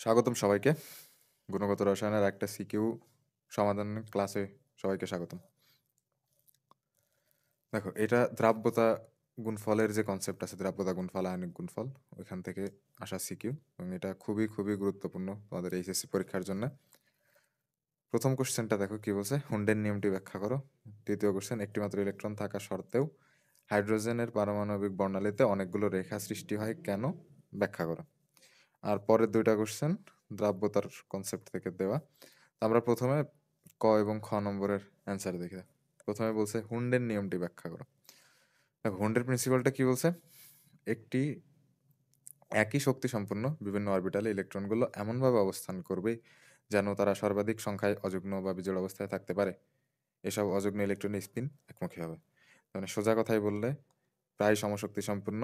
স্বাগতম সবাইকে। গুণগত রসায়নের একটা সিকিউ সমাধানের ক্লাসে সবাইকে স্বাগতম। দেখো, এটা দ্রাব্যতা গুণফলের যে কনসেপ্ট আছে, দ্রাব্যতা গুণফল, আয়নিক গুণফল, ওইখান থেকে আসা সিকিউ, এবং এটা খুবই খুবই গুরুত্বপূর্ণ তোমাদের এইচএসসি পরীক্ষার জন্য। প্রথম কোশ্চেনটা দেখো কি বলছে, হুন্ডের নিয়মটি ব্যাখ্যা করো। দ্বিতীয় কোশ্চেন, একটিমাত্র ইলেকট্রন থাকা সত্ত্বেও হাইড্রোজেনের পারমাণবিক বর্ণালীতে অনেকগুলো রেখা সৃষ্টি হয় কেন, ব্যাখ্যা করো। আর পরের দুইটা কোশ্চেন দ্রাব্যতার কনসেপ্ট থেকে দেওয়া। তো আমরা প্রথমে ক এবং খ নম্বরের অ্যান্সার দেখি। প্রথমে বলছে হুন্ডের নিয়মটি ব্যাখ্যা করো। দেখো, হুন্ডের প্রিন্সিপালটা কি বলছে, একটি একই শক্তি সম্পন্ন বিভিন্ন অরবিটালে ইলেকট্রনগুলো এমনভাবে অবস্থান করবে যেন তারা সর্বাধিক সংখ্যায় অযুগ্ম বা বিজোড় অবস্থায় থাকতে পারে। এসব অযুগ্ম ইলেকট্রনের স্পিন একমুখী হবে। মানে সোজা কথায় বললে, প্রায় সমশক্তি সম্পন্ন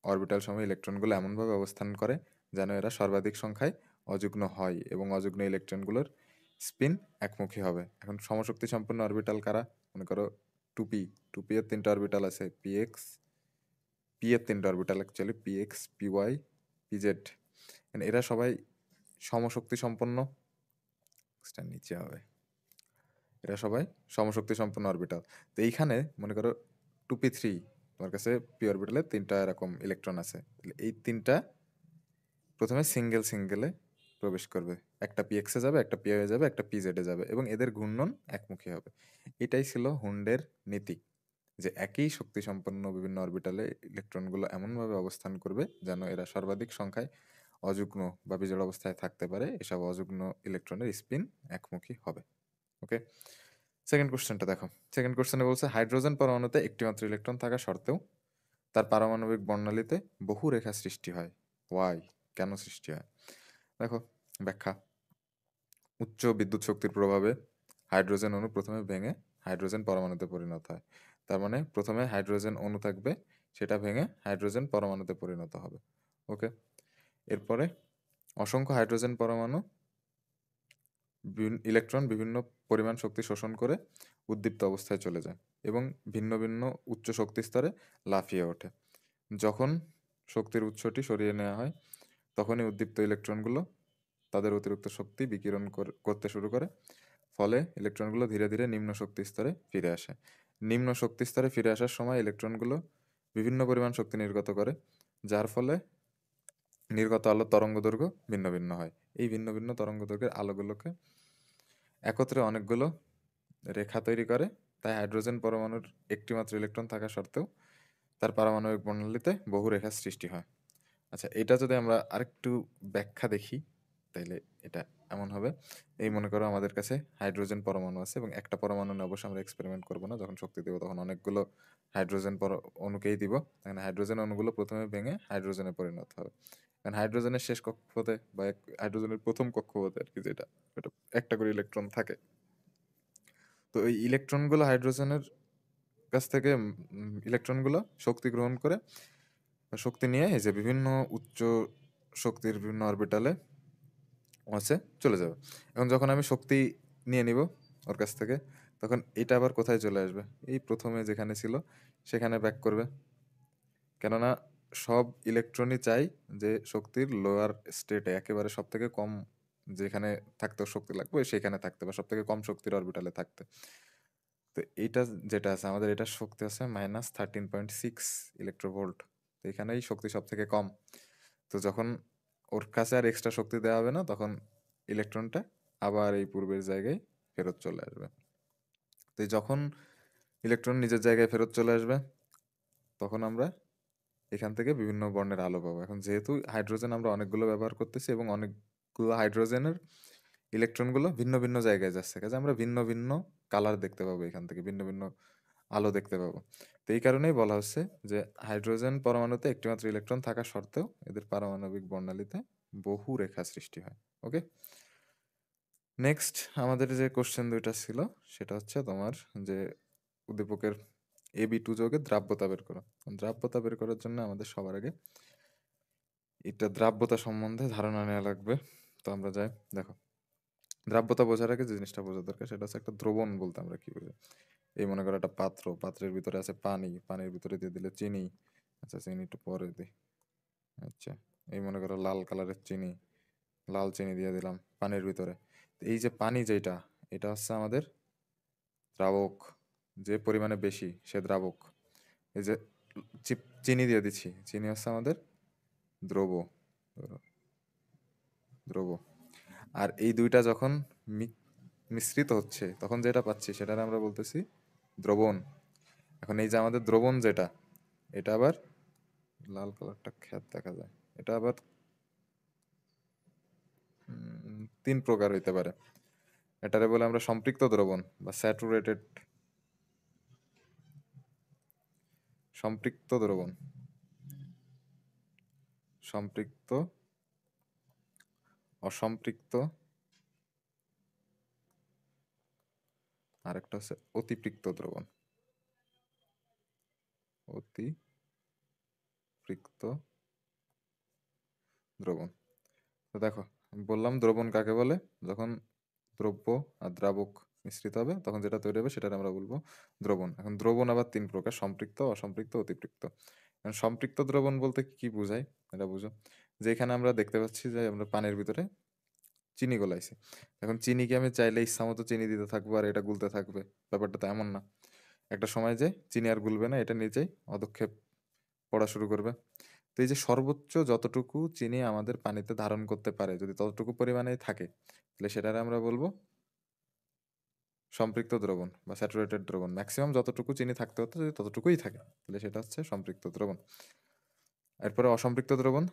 অরবিটাল সময় ইলেকট্রনগুলো এমনভাবে অবস্থান করে যেন এরা সর্বাধিক সংখ্যায় অযুগ্ম হয় এবং অযুগ্ম ইলেকট্রনগুলোর স্পিন একমুখী হবে। এখন সমশক্তি সম্পন্ন অরবিটাল কারা? মনে করো টুপি। টুপি এর তিনটা অরবিটাল আছে, পিএক্স, পি এর তিনটা orbital actually, PX, PY, PZ. এরা সবাই সমশক্তি সম্পন্ন, নিচে হবে, এরা সবাই সমশক্তি সম্পন্ন অরবিটাল। তো এইখানে মনে করো টুপি থ্রি, তোমার কাছে পি অরবিটালে তিনটা এরকম ইলেকট্রন আছে, তাহলে এই তিনটা প্রথমে সিঙ্গেল সিঙ্গেলে প্রবেশ করবে। একটা পিএক্সে যাবে, একটা পিওয়ে যাবে, একটা পিজেডে যাবে, এবং এদের ঘূর্ণন একমুখী হবে। এটাই ছিল হুন্ডের নীতি, যে একই শক্তি সম্পন্ন বিভিন্ন অরবিটালে ইলেকট্রনগুলো এমনভাবে অবস্থান করবে যেন এরা সর্বাধিক সংখ্যায় অযুগ্ম বা বিজোড় অবস্থায় থাকতে পারে। এসব অযুগ্ম ইলেকট্রনের স্পিন একমুখী হবে। ওকে, সেকেন্ড কোশ্চেনটা দেখো। সেকেন্ড কোশ্চেনে বলছে হাইড্রোজেন পরমাণুতে একটিমাত্র ইলেকট্রন থাকা সত্ত্বেও তার পারমাণবিক বর্ণালীতে বহু রেখা সৃষ্টি হয়। ওয়াই, কেন সৃষ্টি হয়? দেখো, ব্যাখ্যা। উচ্চ বিদ্যুৎ শক্তির প্রভাবে হাইড্রোজেন অণু প্রথমে ভেঙে হাইড্রোজেন পরমাণুতে পরিণত হয়। তার মানে প্রথমে হাইড্রোজেন অণু থাকবে, সেটা ভেঙে হাইড্রোজেন পরমাণুতে পরিণত হবে। ওকে, এরপরে অসংখ্য হাইড্রোজেন পরমাণু ইলেকট্রন বিভিন্ন পরিমাণ শক্তি শোষণ করে উদ্দীপ্ত অবস্থায় চলে যায় এবং ভিন্ন ভিন্ন উচ্চ শক্তি স্তরে লাফিয়ে ওঠে। যখন শক্তির উৎসটি সরিয়ে নেওয়া হয়, তখনই উদ্দীপ্ত ইলেকট্রনগুলো তাদের অতিরিক্ত শক্তি বিকিরণ করতে শুরু করে। ফলে ইলেকট্রনগুলো ধীরে ধীরে নিম্ন শক্তি স্তরে ফিরে আসে। নিম্ন শক্তি স্তরে ফিরে আসার সময় ইলেকট্রনগুলো বিভিন্ন পরিমাণ শক্তি নির্গত করে, যার ফলে নির্গত আলোর তরঙ্গদৈর্ঘ্য ভিন্ন ভিন্ন হয়। এই ভিন্ন ভিন্ন তরঙ্গদৈর্ঘ্যের আলোগুলোকে একত্রে অনেকগুলো রেখা তৈরি করে। তাই হাইড্রোজেন পরমাণুর একটিমাত্র ইলেকট্রন থাকা সত্ত্বেও তার পারমাণবিক বর্ণালীতে বহু রেখার সৃষ্টি হয়। আচ্ছা, এটা যদি আমরা আরেকটু ব্যাখ্যা দেখি, তাইলে এটা এমন হবে, এই মনে করো আমাদের কাছে হাইড্রোজেন পরমাণু আছে এবং একটা পরমাণু নিয়ে অবশ্যই আমরা এক্সপেরিমেন্ট করবো না, যখন শক্তি দেবো তখন অনেকগুলো হাইড্রোজেন অণুকেই দিব। তখন হাইড্রোজেন অণুগুলো প্রথমে ভেঙে হাইড্রোজেনে পরিণত হবে। কারণ হাইড্রোজেনের শেষ কক্ষপথে বা হাইড্রোজেনের প্রথম কক্ষপথে আর কি, যেটা ওটা একটা করে ইলেকট্রন থাকে। তো এই ইলেকট্রনগুলো হাইড্রোজেনের কাছ থেকে ইলেকট্রনগুলো শক্তি গ্রহণ করে, শক্তি নিয়ে এই যে বিভিন্ন উচ্চ শক্তির বিভিন্ন অরবিটালে আছে চলে যাবে। এখন যখন আমি শক্তি নিয়ে নিব ওর কাছ থেকে, তখন এটা আবার কোথায় চলে আসবে? এই প্রথমে যেখানে ছিল সেখানে ব্যাক করবে। কেননা সব ইলেকট্রনই চাই যে শক্তির লোয়ার স্টেটে, একেবারে সব থেকে কম যেখানে থাকতে শক্তি লাগবে সেখানে থাকতে, বা সব থেকে কম শক্তির অরবিটালে থাকতে। তো এইটা যেটা আছে আমাদের, এটা শক্তি আছে -13.6 ইলেকট্রোভোল্ট। তো এখানেই শক্তি সব থেকে কম। তো যখন ওর কাছে আর এক্সট্রা শক্তি দেওয়া হবে না, তখন ইলেকট্রনটা আবার এই পূর্বের জায়গায় ফেরত চলে আসবে। তো যখন ইলেকট্রন নিজের জায়গায় ফেরত চলে আসবে, তখন আমরা এখান থেকে বিভিন্ন বর্ণের আলো পাবো। এখন যেহেতু হাইড্রোজেন আমরা অনেকগুলো ব্যবহার করতেছি এবং অনেকগুলো হাইড্রোজেনের ইলেকট্রনগুলো ভিন্ন ভিন্ন জায়গায় যাচ্ছে, কাজে আমরা ভিন্ন ভিন্ন কালার দেখতে পাবো, এখান থেকে ভিন্ন ভিন্ন আলো দেখতে পাবো। তো এই কারণেই বলা হচ্ছে যে হাইড্রোজেন পরমাণুতে একটিমাত্র ইলেকট্রন থাকা সত্ত্বেও এদের পারমাণবিক বর্ণালীতে বহু রেখা সৃষ্টি হয়। ওকে, নেক্সট আমাদের যে কোশ্চেন দুইটা ছিল, সেটা হচ্ছে তোমার যে উদ্দীপকের AB2 যৌগের দ্রাব্যতা বের করো। দ্রাব্যতা বের করার জন্য আমাদের সবার আগে এটা দ্রাব্যতা সম্বন্ধে ধারণা নেওয়া লাগবে। তো আমরা যাই, দেখো, দ্রাব্যতা বোঝার আগে যে জিনিসটা বোঝা দরকার সেটা হচ্ছে একটা দ্রবণ বলতে আমরা কি বুঝি। এই মনে করো একটা পাত্র, পাত্রের ভিতরে আছে পানি, পানির ভিতরে দিয়ে দিলে চিনি। আচ্ছা, চিনি একটু পরে দিই। আচ্ছা, এই মনে করো লাল কালারের চিনি, লাল চিনি দিয়ে দিলাম পানির ভিতরে। এই যে পানি যেটা, এটা হচ্ছে আমাদের দ্রাবক, যে পরিমাণে বেশি সে দ্রাবক। এই যে চিনি দিয়ে দিচ্ছি, চিনি হচ্ছে আমাদের দ্রব, দ্রব। আর এই দুইটা যখন মিশ্রিত হচ্ছে তখন যেটা পাচ্ছি সেটার আমরা বলতেছি দ্রবণ। এখন এই যে আমাদের দ্রবণ যেটা, এটা আবার লাল কালারটা খ্যাত দেখা যায়, এটা আবার তিন প্রকার হইতে পারে। এটারে বলে আমরা সম্পৃক্ত দ্রবণ বা স্যাচুরেটেড, সম্পৃক্ত দ্রবণ, সম্পৃক্ত, অসম্পৃক্ত, আরেকটা হচ্ছে অতিপৃক্ত দ্রবণ, অতিপৃক্ত দ্রবণ। তো দেখো, বললাম দ্রবণ কাকে বলে, যখন দ্রব্য আর দ্রাবক মিশ্রিত হবে তখন যেটা তৈরি হবে সেটার আমরা বলবো দ্রবণ। এখন দ্রবণ আবার তিন প্রকার: সম্পৃক্ত, অসম্পৃক্ত, অতিপৃক্ত। এখন সম্পৃক্ত দ্রবণ বলতে কি বোঝায় এটা বুঝো, যে এখানে আমরা দেখতে পাচ্ছি যে আমরা পানির ভিতরে চিনি গলাইছি। এখন চিনিকে আমি চাইলে ইচ্ছা মতো চিনি দিতে থাকবো আর এটা গুলতে থাকবে, ব্যাপারটা তো এমন না। একটা সময় যে চিনি আর গুলবে না, এটা নিজেই অধক্ষেপ পড়া শুরু করবে। তো এই যে সর্বোচ্চ যতটুকু চিনি আমাদের পানিতে ধারণ করতে পারে, যদি ততটুকু পরিমাণেই থাকে, তাহলে সেটারে আমরা বলবো সম্পৃক্ত দ্রবণ বা স্যাচুরেটেড দ্রবণ। ম্যাক্সিমাম যতটুকু চিনি থাকতে হতো যদি ততটুকুই থাকে, তাহলে সেটা হচ্ছে সম্পৃক্ত দ্রবণ। এরপরে অসম্পৃক্ত দ্রবণ,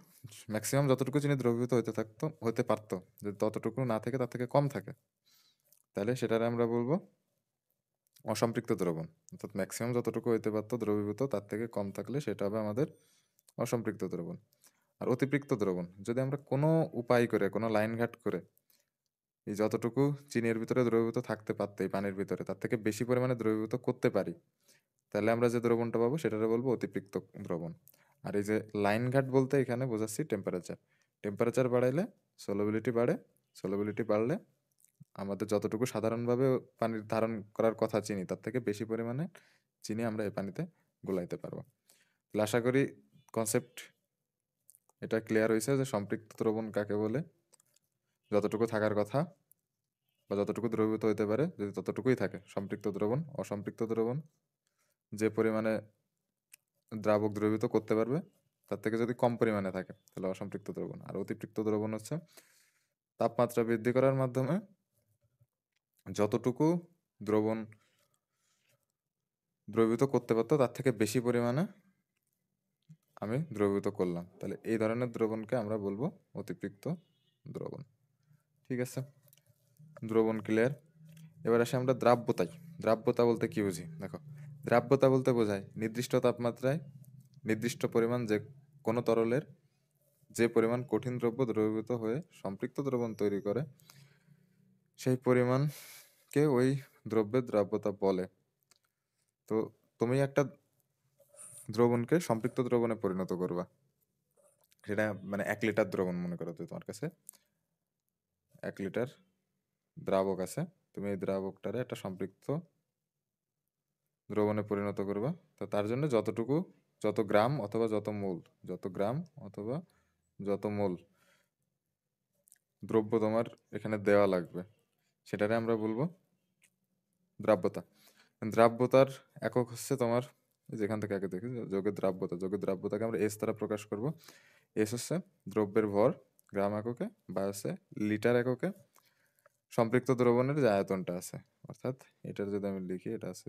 ম্যাক্সিমাম যতটুকু চিনি দ্রবীভূত হতে পারতো, যদি ততটুকু না থেকে তার থেকে কম থাকে, তাহলে সেটারে আমরা বলবো অসম্পৃক্ত দ্রবণ। অর্থাৎ ম্যাক্সিমাম যতটুকু হইতে পারতো দ্রবীভূত তার থেকে কম থাকলে সেটা হবে আমাদের অসম্পৃক্ত দ্রবণ। আর অতিপৃক্ত দ্রবণ, যদি আমরা কোনো উপায় করে, কোনো লাইন ঘাট করে এই যতটুকু চিনির ভিতরে দ্রবীভূত থাকতে পারতো এই পানির ভিতরে, তার থেকে বেশি পরিমাণে দ্রবীভূত করতে পারি, তাহলে আমরা যে দ্রবণটা পাবো সেটারে বলবো অতিপৃক্ত দ্রবণ। আর এই যে লাইন ঘাট বলতে এখানে বোঝাচ্ছি টেম্পারেচার। টেম্পারেচার বাড়াইলে সলিবিলিটি বাড়ে, সলিবিলিটি বাড়লে আমাদের যতটুকু সাধারণভাবে পানির ধারণ করার কথা চিনি, তার থেকে বেশি পরিমাণে চিনি আমরা এই পানিতে গোলাইতে পারবো। তাহলে আশা করি কনসেপ্ট এটা ক্লিয়ার হয়েছে যে সম্পৃক্ত দ্রবণ কাকে বলে, যতটুকু থাকার কথা বা যতটুকু দ্রবীভূত হতে পারে যদি ততটুকুই থাকে সম্পৃক্ত দ্রবণ। অসম্পৃক্ত দ্রবণ, যে পরিমাণে দ্রাবক দ্রবীভূত করতে পারবে তার থেকে যদি কম পরিমাণে থাকে তাহলে অসম্পৃক্ত দ্রবণ। আর অতিপৃক্ত দ্রবণ হচ্ছে তাপমাত্রা বৃদ্ধি করার মাধ্যমে যতটুকু দ্রবণ দ্রবীভূত করতে পারতো তার থেকে বেশি পরিমাণে আমি দ্রবীভূত করলাম, তাহলে এই ধরনের দ্রবণকে আমরা বলবো অতিপৃক্ত দ্রবণ। ঠিক আছে, দ্রবণ ক্লিয়ার। এবার আসি আমরা দ্রাব্যতায়। দ্রাব্যতা বলতে কি বুঝি দেখো, দ্রাব্যতা বলতে বোঝায় নির্দিষ্ট তাপমাত্রায় নির্দিষ্ট পরিমাণ যে কোনো তরলের যে পরিমাণ কঠিন দ্রব্য দ্রবীভূত হয়ে সম্পৃক্ত দ্রবণ তৈরি করে, সেই পরিমাণকে ওই দ্রব্যের দ্রাব্যতা বলে। তো তুমি একটা দ্রবণকে সম্পৃক্ত দ্রবণে পরিণত করবা, সেটা মানে 1 লিটার দ্রবণ মনে করো, তো তোমার কাছে 1 লিটার দ্রাবক আছে, তুমি এই দ্রাবকটারে একটা সম্পৃক্ত দ্রবণে পরিণত করবা। তো তার জন্য যতটুকু, যত গ্রাম অথবা যত মোল, যত গ্রাম অথবা যত মোল দ্রব্য তোমার এখানে দেওয়া লাগবে, সেটারে আমরা বলবো দ্রাব্যতা। দ্রাব্যতার একক হচ্ছে তোমার, যেখান থেকে আগে দেখি যোগের দ্রাব্যতা, যোগের দ্রাব্যতাকে আমরা এস দ্বারা প্রকাশ করব। এস হচ্ছে দ্রব্যের ভর গ্রাম এককে বা হচ্ছে লিটার এককে সম্পৃক্ত দ্রবণের যে আয়তনটা আছে, অর্থাৎ এটার যদি আমি লিখি এটা আছে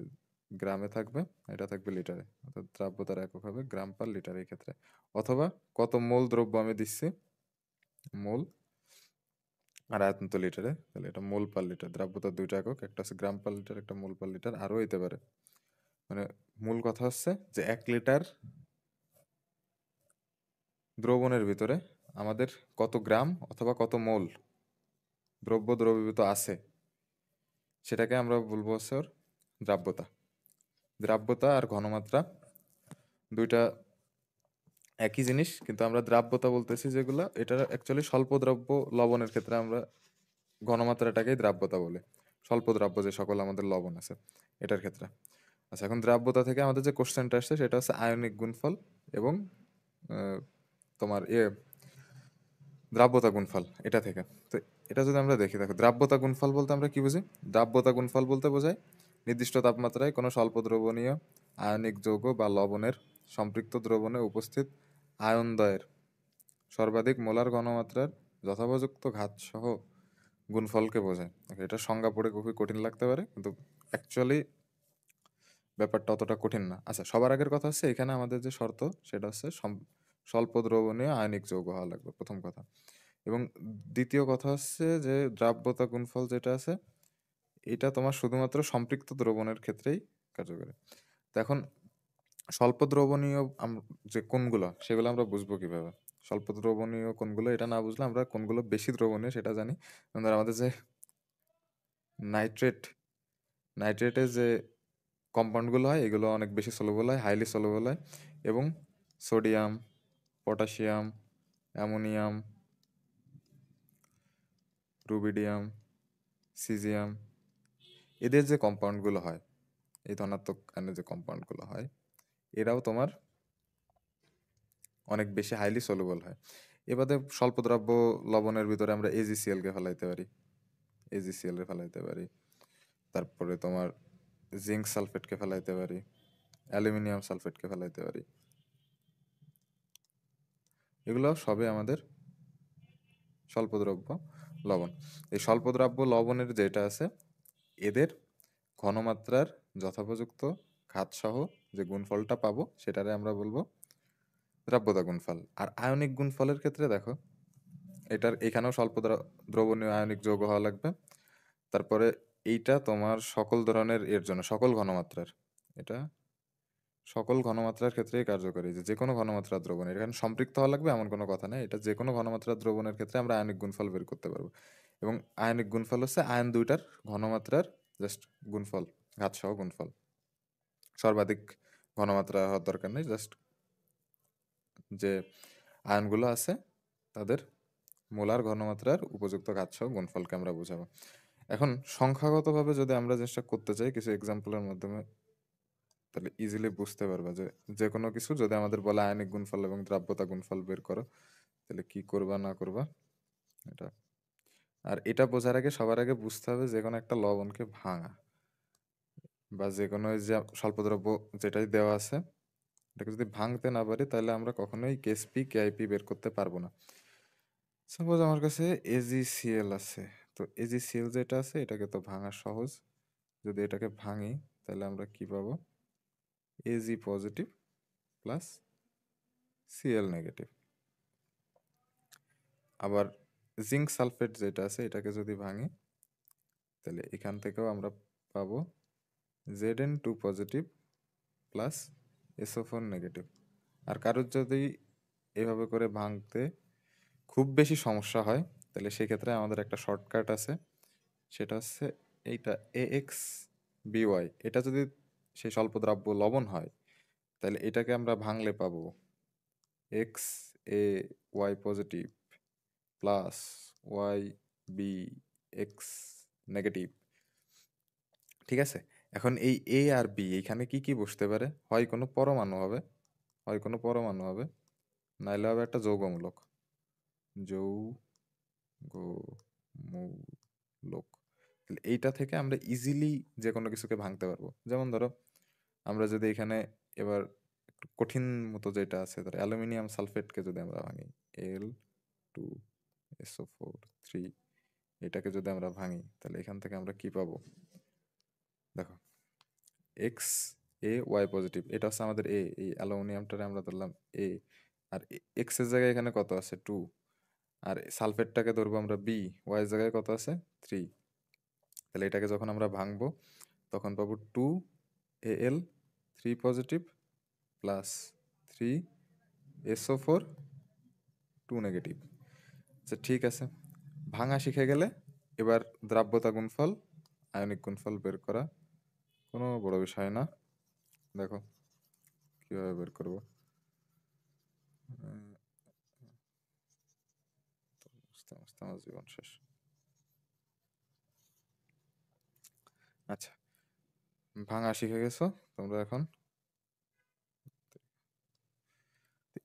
গ্রামে থাকবে, এটা থাকবে লিটারে, অর্থাৎ দ্রাব্যতার একক হবে গ্রাম পার লিটার এই ক্ষেত্রে। অথবা কত মোল দ্রব্য আমি দিচ্ছি, মোল, আর আয়তন তো লিটারে, তাহলে এটা মোল পার লিটার। দ্রাব্যতার দুইটা একক, একটা হচ্ছে গ্রাম পার লিটার, একটা মোল পার লিটার, আরও হইতে পারে। মানে মূল কথা হচ্ছে যে 1 লিটার দ্রবণের ভিতরে আমাদের কত গ্রাম অথবা কত মোল দ্রব্য দ্রবীভূত আছে, সেটাকে আমরা বলবো হচ্ছে ওর দ্রাব্যতা। দ্রাব্যতা আর ঘনমাত্রা দুইটা একই জিনিস, কিন্তু আমরা দ্রাব্যতা বলতেছি যেগুলো, এটা অ্যাকচুয়ালি স্বল্প দ্রব্য লবণের ক্ষেত্রে আমরা ঘনমাত্রাটাকেই দ্রাব্যতা বলি, স্বল্প দ্রাব্য যে সকল আমাদের লবণ আছে এটার ক্ষেত্রে। আচ্ছা, এখন দ্রাব্যতা থেকে আমাদের যে কোশ্চেনটা আসছে সেটা হচ্ছে আয়নিক গুণফল এবং তোমার দ্রাব্যতা গুণফল এটা থেকে। তো এটা যদি আমরা দেখি, দেখো দ্রাব্যতা গুণফল বলতে আমরা কি বুঝি? দ্রাব্যতা গুণফল বলতে বোঝায় নির্দিষ্ট তাপমাত্রায় কোনো স্বল্প দ্রবণীয় আয়নিক যৌগ বা লবণের সম্পৃক্ত দ্রবণে উপস্থিত আয়নদ্বয়ের সর্বাধিক মোলার ঘনমাত্রার যথোপযুক্ত ঘাতসহ গুণফলকে বোঝায়। Okay, এটা সংজ্ঞা পড়ে খুবই কঠিন লাগতে পারে, কিন্তু অ্যাকচুয়ালি ব্যাপারটা অতটা কঠিন না। আচ্ছা, সবার আগের কথা হচ্ছে এখানে আমাদের যে শর্ত সেটা হচ্ছে স্বল্প দ্রবণীয় আয়নিক যৌগ হওয়া লাগবে, প্রথম কথা। এবং দ্বিতীয় কথা হচ্ছে যে দ্রাব্যতা গুণফল যেটা আছে এটা তোমার শুধুমাত্র সম্পৃক্ত দ্রবণের ক্ষেত্রেই কার্যকরী। তো এখন স্বল্প দ্রবণীয় যে কোনগুলো সেগুলো আমরা বুঝবো কিভাবে? স্বল্প দ্রবণীয় কোনগুলো এটা না বুঝলে আমরা কোনগুলো বেশি দ্রবণীয় সেটা জানি। যেমন ধরো আমাদের যে নাইট্রেট নাইট্রেটের যে কম্পাউন্ডগুলো হয় এগুলো অনেক বেশি সলুবল হয়, হাইলি সলুবল হয়। এবং sodium, potassium, ammonium, rubidium, caesium, এদের যে কম্পাউন্ডগুলো হয়, এই ধনাত্মক আয়নের যে কম্পাউন্ডগুলো হয়, এরাও তোমার অনেক বেশি হাইলি সলুবল হয়। এবারে স্বল্পদ্রব্য লবণের ভিতরে আমরা এজিসিএল কে ফেলাইতে পারি, এজিসিএল কে ফেলাইতে পারি। তারপরে তোমার জিঙ্ক সালফেটকে ফেলাইতে পারি, অ্যালুমিনিয়াম সালফেটকে ফেলাইতে পারি। এগুলো সবই আমাদের স্বল্পদ্রব্য লবণ। এই স্বল্পদ্রব্য লবণের যেটা আছে এদের ঘনমাত্রার যথোপযুক্ত ঘাতসহ যে গুণফলটা পাবো সেটারে আমরা বলবো দ্রাব্যতা গুণফল। আর আয়নিক গুণফলের ক্ষেত্রে দেখো এখানেও স্বল্প দ্রবণীয় আয়নিক যৌগ হওয়া লাগবে। তারপরে এইটা তোমার সকল ধরনের এর জন্য সকল ঘনমাত্রার, এটা সকল ঘনমাত্রার ক্ষেত্রেই কার্যকরী। যে কোনো ঘনমাত্রার দ্রবণ এখানে সম্পৃক্ত হওয়া লাগবে এমন কোনো কথা নেই, এটা যে কোনো ঘনমাত্রার দ্রবণের ক্ষেত্রে আমরা আয়নিক গুণফল বের করতে পারবো। এবং আয়নিক গুণফল হচ্ছে আয়ন দুইটার ঘনমাত্রার জাস্ট গুণফল, ঘাতসহ গুণফল। সর্বাধিক ঘনমাত্রা হওয়ার দরকার নেই, জাস্ট যে আয়নগুলো আছে তাদের মোলার ঘনমাত্রার উপযুক্ত ঘাতসহ গুণফলকে আমরা বোঝাবো। এখন সংখ্যাগতভাবে যদি আমরা জিনিসটা করতে চাই কিছু এক্সাম্পলের মাধ্যমে, তাহলে ইজিলি বুঝতে পারবা যে যে কোনো কিছু যদি আমাদের বলে আয়নিক গুণফল এবং দ্রাব্যতা গুণফল বের করো, তাহলে কি করবা না করবা এটা। আর এটা বোঝার আগে সবার আগে বুঝতে হবে যে কোনো একটা লবণকে ভাঙা বা যে কোনো এই যে স্বল্পদ্রব্য যেটাই দেওয়া আছে এটাকে যদি ভাঙতে না পারি তাহলে আমরা কখনোই কেএসপি কেআইপি বের করতে পারবো না। সাপোজ আমার কাছে এজিসিএল আছে, তো এজিসিএল যেটা আছে এটাকে তো ভাঙা সহজ। যদি এটাকে ভাঙি তাহলে আমরা কি পাবো? AG positive plus CL negative. আবার জিঙ্ক সালফেট যেটা আছে এটাকে যদি ভাঙি তাহলে এখান থেকেও আমরা পাবো Zn2 positive plus SO4 negative. আর কারোর যদি এভাবে করে ভাঙতে খুব বেশি সমস্যা হয় তাহলে সেক্ষেত্রে আমাদের একটা শর্টকাট আছে, সেটা হচ্ছে এইটা AX BY। এটা যদি সেই স্বল্পদ্রাব্য লবণ হয় তাহলে এটাকে আমরা ভাঙলে পাবো XaY positive plus YbX negative. ঠিক আছে? এখন এই এ আর বি এইখানে কি কি বসতে পারে? হয় কোনো পরমাণু হবে, হয় কোনো পরমাণু হবে, নাইলে হবে একটা যৌগমূলক, যৌগমূলক। তাহলে এইটা থেকে আমরা ইজিলি যে কোনো কিছুকে ভাঙতে পারবো। যেমন ধরো আমরা যদি এখানে এবার একটু কঠিন মতো যেটা আছে, ধরো অ্যালুমিনিয়াম সালফেটকে যদি আমরা ভাঙি, Al2SO4 3, এটাকে যদি আমরা ভাঙি তাহলে এখান থেকে আমরা কি পাবো? দেখো এক্স ওয়াই পজিটিভ, এটা হচ্ছে আমাদের এই অ্যালুমিনিয়ামটারে আমরা ধরলাম এ। আর এক্স এর জায়গায় এখানে কত আছে? 2। আর সালফেটটাকে ধরবো আমরা বি, ওয়াই এর জায়গায় কত আছে? 3। তাহলে এটাকে যখন আমরা ভাঙবো তখন পাবো 2Al3 positive plus 3SO4 2 negative. আচ্ছা ঠিক আছে, ভাঙা শিখে গেলে এবার দ্রাব্যতা গুণফল আয়নিক গুণফল বের করা কোনো বড় বিষয় না। দেখো কিভাবে বের করবো। আস্তে আস্তে আমার জীবন শেষ। আচ্ছা, ভাঙা শিখে গেছো তোমরা এখন।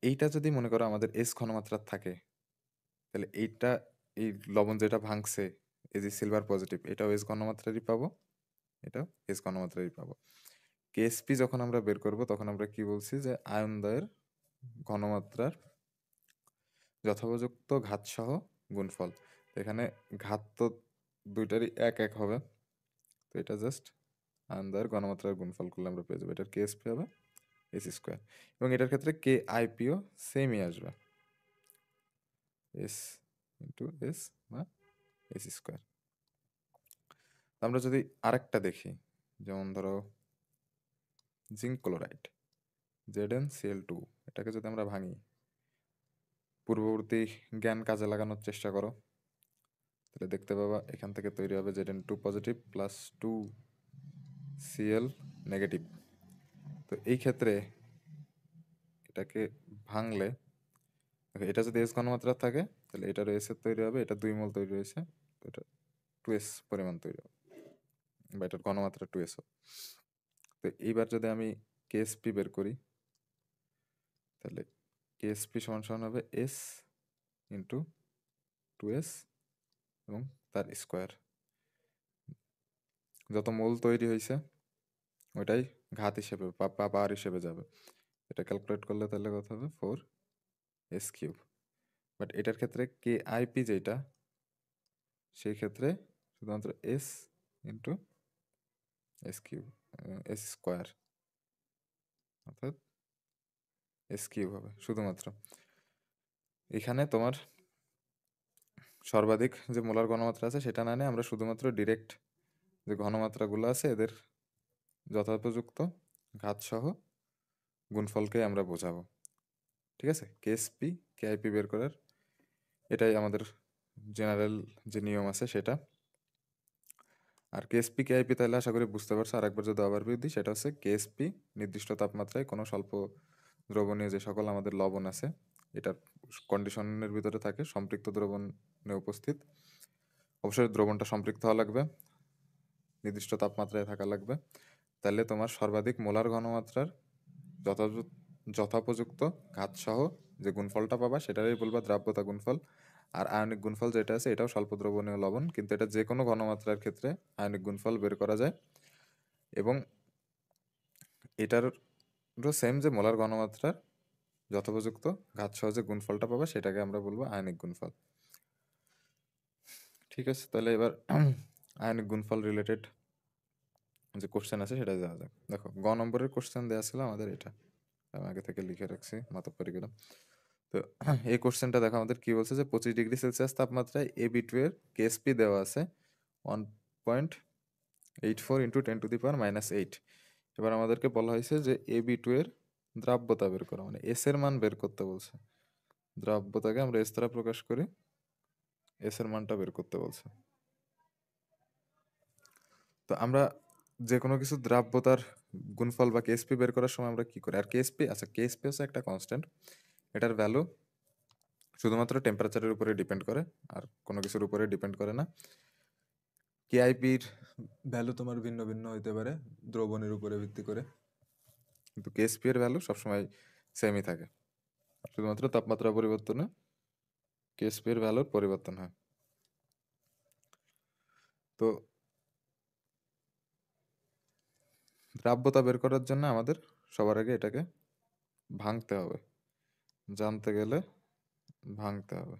এইটা যদি মনে করো আমাদের এস ঘনমাত্রার থাকে, তাহলে এইটা, এই লবণ যেটা ভাঙছে, এই যে সিলভার পজিটিভ, এটাও এস ঘনমাত্রারই পাবো, এটাও এস ঘনমাত্রারই পাবো। কেএসপি যখন আমরা বের করব তখন আমরা কি বলছি যে আয়নদ্বয়ের ঘনমাত্রার যথোপযুক্ত ঘাতসহ গুণফল। এখানে ঘাত তো দুইটারই এক এক হবে, তো এটা জাস্ট আয়নদ্বয়ের ঘনমাত্রার গুণফল করলে আমরা পেয়ে যাবো, এটার কেএসপি হবে এস স্কোয়ার, এবং এটার ক্ষেত্রে কে আইপিও সেমই আসবে, এস ইন্টু এস বা এস স্কোয়ার। আমরা যদি আরেকটা দেখি, যেমন ধরো জিঙ্ক ক্লোরাইড ZnCl2, এটাকে যদি আমরা ভাঙি, পূর্ববর্তী জ্ঞান কাজে লাগানোর চেষ্টা করো, তাহলে দেখতে পাবা এখান থেকে তৈরি হবে Zn2 positive plus 2Cl negative. তো এই ক্ষেত্রে এটাকে ভাঙলে এটা যদি এস ঘনমাত্রা থাকে তাহলে এটার এস এর তৈরি হবে, এটা 2 মোল তৈরি হয়েছে, তো এটা 2s পরিমাণ তৈরি হবে, বা এটার ঘনমাত্রা 2s হবে। তো এইবার যদি আমি কেএসপি বের করি, তাহলে কেএসপি সমান সমান হবে এস ইন্টু 2s এবং তার স্কোয়ার। যত মোল তৈরি হয়েছে ওইটাই ঘাত হিসেবে বা পাওয়ার হিসেবে যাবে, এটা ক্যালকুলেট করলে তাহলে কত হবে 4s কিউব। বাট এটার ক্ষেত্রে কে আইপি যেটা, সেই ক্ষেত্রে শুধুমাত্র S into S cube, S square, অর্থাৎ এস কিউব হবে শুধুমাত্র। এখানে তোমার সর্বাধিক যে মোলার ঘনমাত্রা আছে সেটা না নিয়ে আমরা শুধুমাত্র ডিরেক্ট যে ঘনমাত্রাগুলো আছে এদের যথোপযুক্ত ঘাতসহ গুণফলকে আমরা বোঝাবো। ঠিক আছে, কেএসপি কেআইপি বের করার এটাই আমাদের জেনারেল যে নিয়ম আছে সেটা। আর কেএসপি কেআইপি তাহলে আশা করি বুঝতে পারছো। আর একবার যদি ওভারভিউ দিই, সেটা হচ্ছে কেএসপি নির্দিষ্ট তাপমাত্রায় কোনো স্বল্প দ্রবণীয় যে সকল আমাদের লবণ আছে এটার কন্ডিশনের ভিতরে থাকে, সম্পৃক্ত দ্রবণে উপস্থিত। অবশ্যই দ্রবণটা সম্পৃক্ত হওয়া লাগবে, নির্দিষ্ট তাপমাত্রায় থাকা লাগবে, তাহলে তোমার সর্বাধিক মোলার ঘনমাত্রার যথোপযুক্ত ঘাতসহ যে গুণফলটা পাবা সেটারই বলবা দ্রাব্যতা গুণফল। আর আয়নিক গুণফল যেটা আছে এটাও স্বল্প দ্রবণীয় লবণ, কিন্তু এটা যে কোনো ঘনমাত্রার ক্ষেত্রে আয়নিক গুণফল বের করা যায়, এবং এটারও সেম যে মোলার ঘনমাত্রার যথোপযুক্ত ঘাতসহ যে গুণফলটা পাবা সেটাকে আমরা বলবো আয়নিক গুণফল। ঠিক আছে, তাহলে এবার আয়নিক গুণফল রিলেটেড যে কোশ্চেন আছে সেটা যাওয়া যাক। দেখো নম্বরের কোশ্চেন দেওয়া ছিল আমাদের, এটা আমি আগে থেকে লিখে রাখছি মাতব্বরি করে। তো এই কোশ্চেনটা দেখো আমাদের কি বলছে যে 25°C তাপমাত্রায় AB2 এর কেএসপি দেওয়া আছে 1.84 ইন্টু 10⁻⁻8। এবার আমাদেরকে বলা হয়েছে যে AB2 এর দ্রাব্যতা বের করা, মানে এস এর মান বের করতে বলছে। দ্রাব্যতাকে আমরা এস দ্বারা প্রকাশ করি, এস এর মানটা বের করতে বলছে। তো আমরা যে কোনো কিছু দ্রাব্যতার গুণফল বা কেএসপি বের করার সময় আমরা কি করি, আর কেএসপি, আচ্ছা কেএসপি হচ্ছে একটা কনস্ট্যান্ট, এটার ভ্যালু শুধুমাত্র টেম্পারেচারের উপরে ডিপেন্ড করে, আর কোনো কিছুর উপরে ডিপেন্ড করে না। কেআইপির ভ্যালু তোমার ভিন্ন ভিন্ন হইতে পারে দ্রবণের উপরে ভিত্তি করে, কিন্তু কেএসপি এর ভ্যালু সবসময় সেমই থাকে, শুধুমাত্র তাপমাত্রা পরিবর্তনে কেএসপি এর ভ্যালুর পরিবর্তন হয়। তো দ্রাব্যতা বের করার জন্য আমাদের সবার আগে এটাকে ভাঙতে হবে, জানতে গেলে ভাঙতে হবে।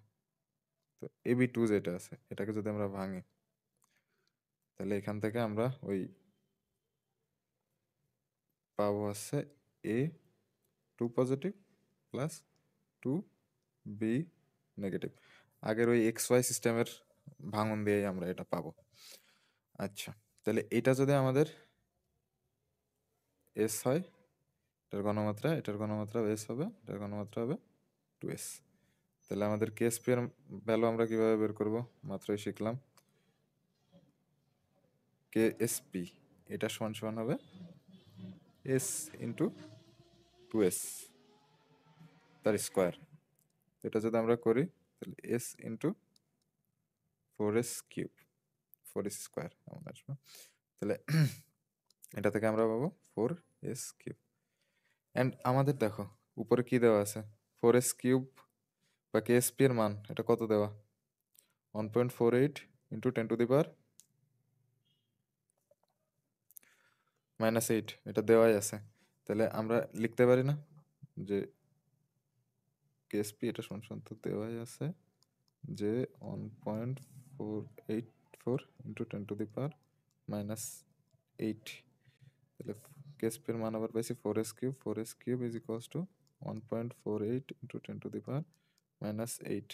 তো AB2 যেটা আছে এটাকে যদি আমরা ভাঙি, তাহলে এখান থেকে আমরা ওই পাবো হচ্ছে A2 positive plus 2B negative. আগের ওই XY সিস্টেমের ভাঙন দিয়েই আমরা এটা পাবো। আচ্ছা, তাহলে এটা যদি আমাদের S হয়, এটার ঘনমাত্রা S হবে, এটার ঘনমাত্রা হবে 2S। তাহলে আমাদের কেএসপি এর ভ্যালু আমরা কিভাবে বের করব, মাত্রই শিখলাম। কেএসপি এটা সমান সমান হবে S ইন্টু 2S তার স্কোয়ার। এটা যদি আমরা করি তাহলে S into 4s cube, 4s square এমন আসবে। তাহলে এটা থেকে আমরা পাবো 4s কিউব। অ্যান্ড আমাদের দেখো উপরে কি দেওয়া আছে, 4s কিউব বা কেএসপি এর মান এটা কত দেওয়া, 1.48 ইন্টু 10⁻⁻8 এটা দেওয়াই আছে। তাহলে আমরা লিখতে পারি না যে কেএসপি এটা সমান সমান তো দেওয়াই আছে যে 1.484 ইন্টু 10⁻⁻8। তাহলে কেএসপি এর মান আবার পাইছি 4s³ 4s³ is equals to 1.48 into 10⁻⁻8।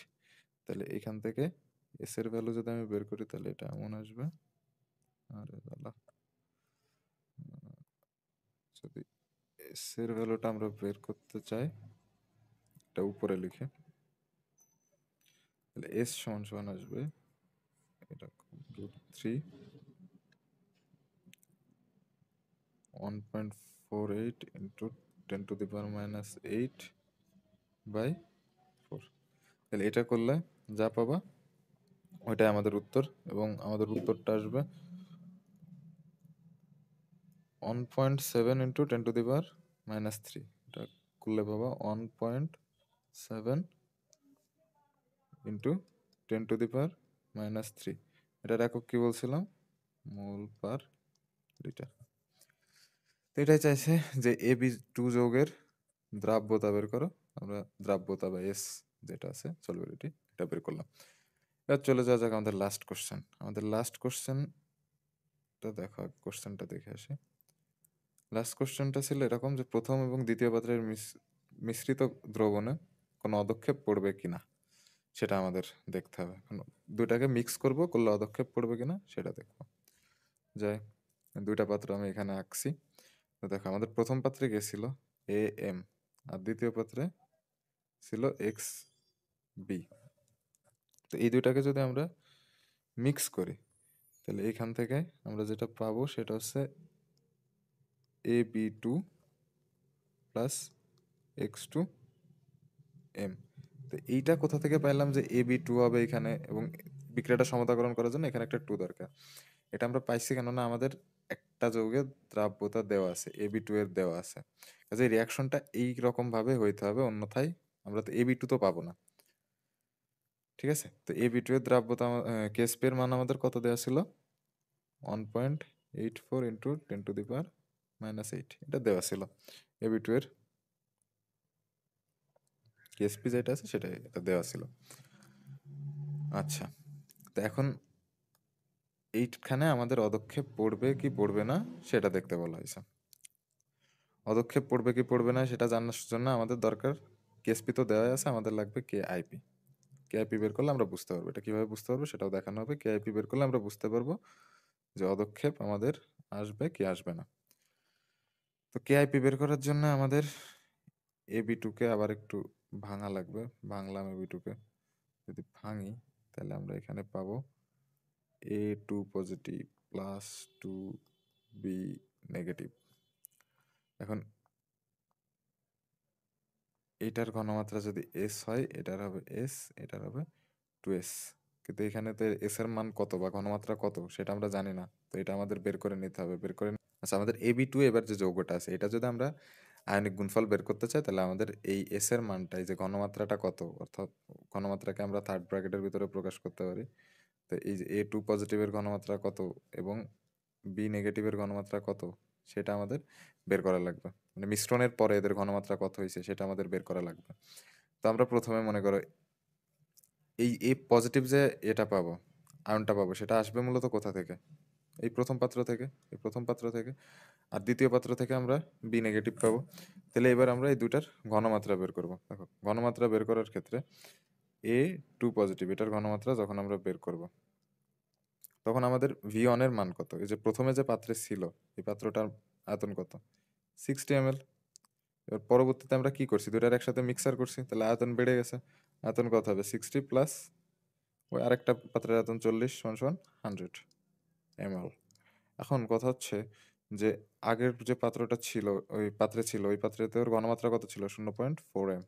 তাহলে এখান থেকে এস এর ভ্যালু যদি আমি বের করি তাহলে এটা এমন আসবে। আরে বাবা, যদি এস এর ভ্যালুটা আমরা বের করতে চাই এটা উপরে লিখে, তাহলে এস সমান সমান আসবে এটা √3 1.48 ইন্টু 10⁻⁻8 বাই 4। তাহলে এটা করলে যা পাবা ওইটাই আমাদের উত্তর, এবং আমাদের উত্তরটা আসবে 1.7 ইন্টু 10⁻⁻3। এটা করলে পাবা 1.7 ইন্টু 10⁻⁻3। এটার একক কি বলছিলাম, মোল পার লিটার। তো এটাই চাইছে যে AB2 যৌগের দ্রাব্যতা বের করো। আমরা দ্রাব্যতা বা এস যেটা আছে সলিবিলিটি এটা বের করলাম। এবার চলে যাওয়া যাক আমাদের লাস্ট কোশ্চেন। আমাদের লাস্ট কোশ্চেনটা দেখো, কোশ্চেনটা দেখে আসি। লাস্ট কোশ্চেনটা ছিল এরকম যে প্রথম এবং দ্বিতীয় পাত্রের মিশ্রিত দ্রবণে কোনো অদক্ষেপ পড়বে কিনা সেটা আমাদের দেখতে হবে। দুইটাকে মিক্স করব, করলে অদক্ষেপ পড়বে কিনা সেটা দেখবো। যাই, দুইটা পাত্র আমি এখানে আঁকছি। তো দেখো আমাদের প্রথম পাত্রে গেছিল AM আর দ্বিতীয় পাত্রে ছিল XB। তো এই দুইটাকে যদি আমরা মিক্স করি তাহলে এখান থেকে আমরা যেটা পাবো সেটা হচ্ছে AB2 প্লাস X2M। তো এইটা কোথা থেকে পাইলাম যে AB2 হবে এখানে, এবং বিক্রিয়াটা সমতাকরণ করার জন্য এখানে একটা 2 দরকার। এটা আমরা পাইছি কেননা আমাদের একটা যৌগের দ্রাব্যতা দেওয়া আছে, AB2 এর দেওয়া আছে, কাজে রিয়াকশনটা এই রকম ভাবে হইতে হবে, অন্যথায় আমরা তো AB2 তো পাবো না। ঠিক আছে, তো AB2 এর দ্রাব্যতা কেএসপি এর মান আমাদের কত দেওয়া ছিল, 1.84 ইন্টু 10⁻⁻8 এটা দেওয়া ছিল। AB2 এর কেএসপি যেটা আছে সেটা এটা দেওয়া ছিল। আচ্ছা, তো এখন এইখানে আমাদের অদক্ষেপ পড়বে কি পড়বে না সেটা দেখতে বলা হয়েছে। অদক্ষেপ পড়বে কি পড়বে না সেটা জানার জন্য আমাদের দরকার, কেএসপি তো দেওয়াই আছে, আমাদের লাগবে কেআইপি। কেআইপি বের করলে আমরা বুঝতে পারবো, এটা কিভাবে বুঝতে পারবো সেটাও দেখানো হবে। কেআইপি বের করলে আমরা বুঝতে পারবো যে অদক্ষেপ আমাদের আসবে কি আসবে না। তো কেআইপি বের করার জন্য আমাদের AB2 কে আবার একটু ভাঙা লাগবে। ভাঙলাম AB2 কে, যদি ভাঙি তাহলে আমরা এখানে পাবো A2 positive plus 2B negative. এখন এটার ঘনমাত্রা যদি S হয়, এটার হবে S, এটার হবে 2S। কিন্তু এখানে তো S এর মান কত বা ঘনমাত্রা কত সেটা আমরা জানি না, তো এটা আমাদের বের করে নিতে হবে। আচ্ছা, আমাদের AB2 এবার যে যৌগটা আছে এটা যদি আমরা আয়নিক গুণফল বের করতে চাই তাহলে আমাদের এই S এর মানটা, এই যে ঘনমাত্রাটা কত, অর্থাৎ ঘনমাত্রাকে আমরা থার্ড ব্র্যাকেটের ভিতরে প্রকাশ করতে পারি। তো এই যে A2 পজিটিভের ঘনমাত্রা কত এবং B নেগেটিভের ঘনমাত্রা কত সেটা আমাদের বের করা লাগবে। মানে মিশ্রণের পরে এদের ঘনমাত্রা কত হয়েছে সেটা আমাদের বের করা লাগবে। তো আমরা প্রথমে মনে করো এই A পজিটিভ যে এটা পাবো, আয়নটা পাবো, সেটা আসবে মূলত কোথা থেকে, এই প্রথম পাত্র থেকে, এই প্রথম পাত্র থেকে। আর দ্বিতীয় পাত্র থেকে আমরা বি নেগেটিভ পাবো। তাহলে এবার আমরা এই দুটার ঘনমাত্রা বের করব। দেখো, ঘনমাত্রা বের করার ক্ষেত্রে A2 পজিটিভ এটার ঘনমাত্রা যখন আমরা বের করব তখন আমাদের V1 এর মান কত, এই যে প্রথমে যে পাত্রে ছিল এই পাত্রটার আয়তন কত, 60 ml। এবার পরবর্তীতে আমরা কি করছি, দুটার একসাথে মিক্সার করছি, তাহলে আয়তন বেড়ে গেছে। আয়তন কত হবে, 60 প্লাস ওই আরেকটা পাত্রের আয়তন 40 সমান সমান 100 ml। এখন কথা হচ্ছে যে আগের যে পাত্রটা ছিল, ওই পাত্রে ছিল, ওই পাত্রেতে ওর ঘনমাত্রা কত ছিল, 0.4 m।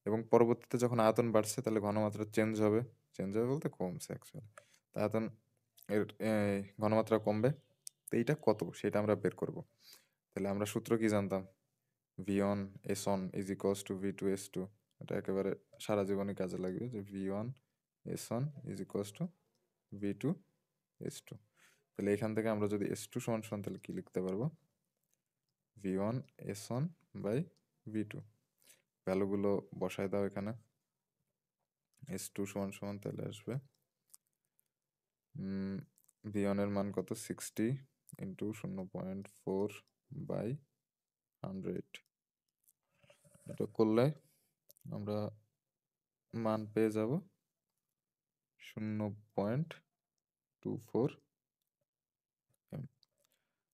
এবং পরবর্তীতে যখন আয়তন বাড়ছে তাহলে ঘনমাত্রা চেঞ্জ হবে, চেঞ্জ হবে বলতে কমছে অ্যাকচুয়ালি। তা আয়তন এর ঘনমাত্রা কমবে। তো এইটা কত সেটা আমরা বের করব। তাহলে আমরা সূত্র কি জানতাম, V1 S1 is equals to V2 S2। এটা একেবারে সারা জীবনই কাজে লাগবে, যে V1 S1 is equals to V2 S2। তাহলে এখান থেকে আমরা যদি S2 সমান সমান তাহলে কি লিখতে পারবো, V1 S1 বাই V2। ভ্যালুগুলো বসায় দাও এখানে। S2 সমান সমান তাহলে আসবে V1 এর মান কত, 60 ইন্টু 0.4 বাই 100। এটা করলে আমরা মান পেয়ে যাব 0.24 এম।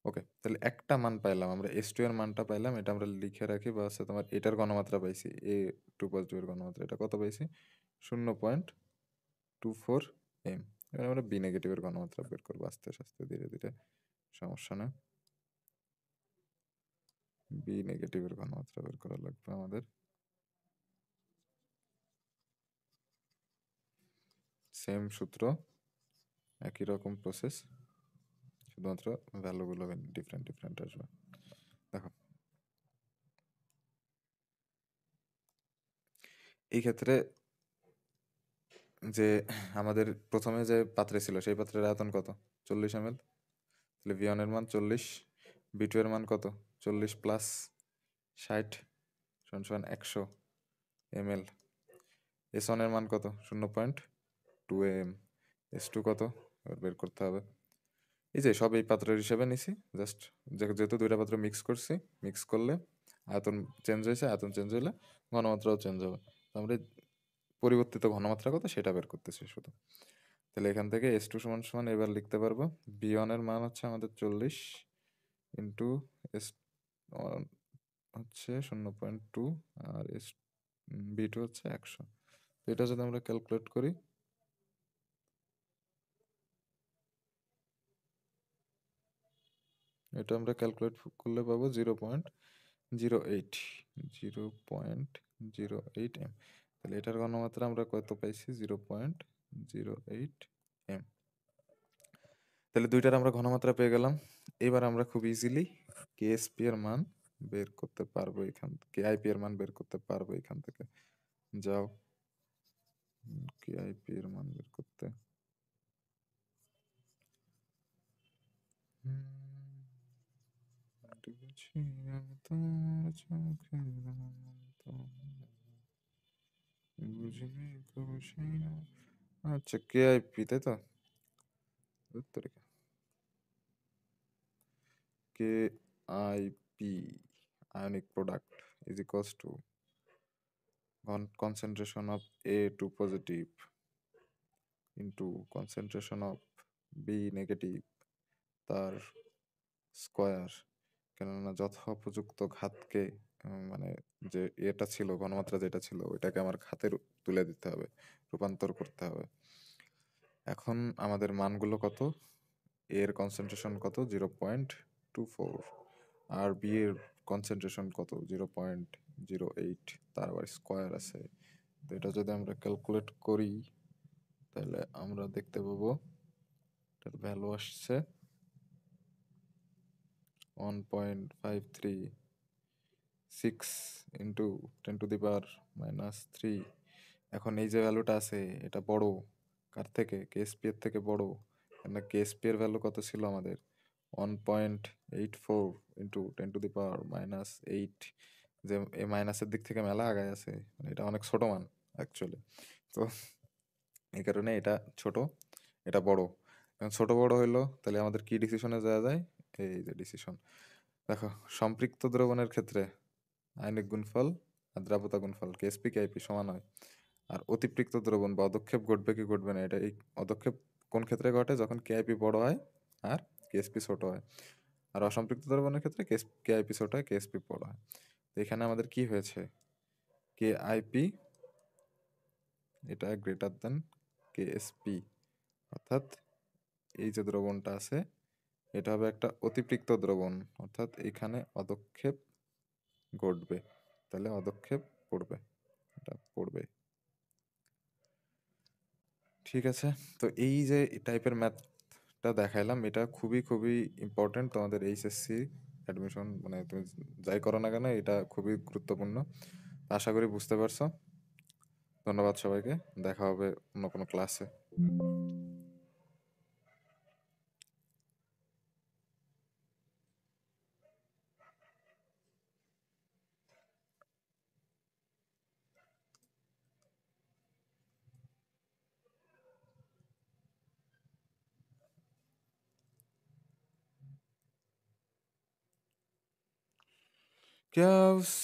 ওকে, তাহলে একটা মান পাইলাম আমরা, S2 এর মানটা পাইলাম, এটা আমরা লিখে রাখি, বা হচ্ছে তোমার এটার ঘনমাত্রা পাইছি, A2 পজিটিভ এর ঘনমাত্রা এটা কত পাইছি, 0.24 এম। এবার আমরা বি নেগেটিভের ঘনমাত্রা বের করবো আস্তে আস্তে ধীরে ধীরে, সমস্যা না। বি নেগেটিভের ঘনমাত্রা বের করা লাগবে আমাদের। সেম সূত্র, একই রকম প্রসেস, শুধুমাত্র ভ্যালুগুলো ডিফারেন্ট ডিফারেন্ট আসবে। দেখো এই ক্ষেত্রে যে আমাদের প্রথমে যে পাত্রে ছিল সেই পাত্রের আয়তন কত, 40 ml। তাহলে V1 এর মান 40, V2 এর মান কত, 40 প্লাস 60 সমান 100 ml। S1 এর মান কত, 0.2 m। S2 কত এবার বের করতে হবে। এই যে সব এই পাত্রের হিসেবে নিছি, জাস্ট যেহেতু দুইটা পাত্র মিক্স করছি, মিক্স করলে আয়তন চেঞ্জ হয়েছে, আয়তন চেঞ্জ হলে ঘনমাত্রাও চেঞ্জ হবে। তো আমরা পরিবর্তিত ঘনমাত্রা কত সেটা বের করতেছি শুধু। তাহলে এখান থেকে S2 সমান সমান এবার লিখতে পারবো, V1 এর মান হচ্ছে আমাদের 40 ইন্টু S1 হচ্ছে 0.2 আর V2 হচ্ছে 100। তো এটা যদি আমরা ক্যালকুলেট করি, এটা আমরা ক্যালকুলেট করলে পাবো 0.08 0.08 এম। তাহলে এটার ঘনমাত্রা আমরা কত পাইছি, 0.08 এম। তাহলে দুইটার আমরা ঘনমাত্রা পেয়ে গেলাম। এবার আমরা খুব ইজিলি কেএসপি এর মান বের করতে পারবো, এখান কেআইপি এর মান বের করতে পারবো এখান থেকে। যাও কেআইপি এর মান বের করতে, আচ্ছা কেআইপি তাই তো, KIP ionic product is equals to concentration of A2 positive into concentration of B negative তার স্কয়ার। কেননা যথোপযুক্ত ঘাতকে মানে যে এটা ছিল ঘনমাত্রা যেটা ছিল ওইটাকে আমার ঘাতে তুলে দিতে হবে, রূপান্তর করতে হবে। এখন আমাদের মানগুলো কত, এর কনসেন্ট্রেশন কত, 0.24, আর বি এর কনসেন্ট্রেশন কত, 0.08, তার আবার স্কয়ার আছে। তো এটা যদি আমরা ক্যালকুলেট করি তাহলে আমরা দেখতে পাবো এটার ভ্যালু আসছে 1.536 ইন্টু 10⁻³ এখন এই যে ভ্যালুটা আছে এটা বড় কার থেকে, কেএসপি এর থেকে বড়। কেন কেএসপি এর ভ্যালু কত ছিল আমাদের, 1.84 ইন্টু 10⁻⁸। যে এই মাইনাসের দিক থেকে মেলা আগায় আছে, মানে এটা অনেক ছোট মান অ্যাকচুয়ালি। তো এই কারণে এটা ছোট, এটা বড়। এখন ছোট বড় হইলো তাহলে আমাদের কি ডিসিশনে যাওয়া যায়, এই যে ডিসিশন। দেখো সম্পৃক্ত দ্রবণের ক্ষেত্রে আয়নিক গুণফল আর দ্রাবতা গুণফল কেএসপি কেআইপি সমান হয়। আর অতিপৃক্ত দ্রবণ বা অদক্ষেপ ঘটবে কি ঘটবে না, এটা এই অদক্ষেপ কোন ক্ষেত্রে ঘটে, যখন কেআইপি বড় হয় আর কেএসপি ছোট হয়। আর অসম্পৃক্ত দ্রবণের ক্ষেত্রে কেআইপি ছোট হয়, কেএসপি বড় হয়। তো এখানে আমাদের কি হয়েছে, কেআইপি এটা গ্রেটার দেন কেএসপি, অর্থাৎ এই যে দ্রবণটা আছে এটা হবে একটা অতিপৃক্ত দ্রবণ, অর্থাৎ এখানে অদক্ষেপ ঘটবে, তাহলে অদক্ষেপ পড়বে, এটা পড়বে। ঠিক আছে, তো এই যে টাইপের ম্যাথটা দেখাইলাম এটা খুবই খুবই ইম্পর্টেন্ট তোমাদের এইচএসসি অ্যাডমিশন, মানে তুমি যাই করো না কেন এটা খুবই গুরুত্বপূর্ণ। আশা করি বুঝতে পারছো। ধন্যবাদ সবাইকে। দেখা হবে অন্য কোনো ক্লাসে। क्या उस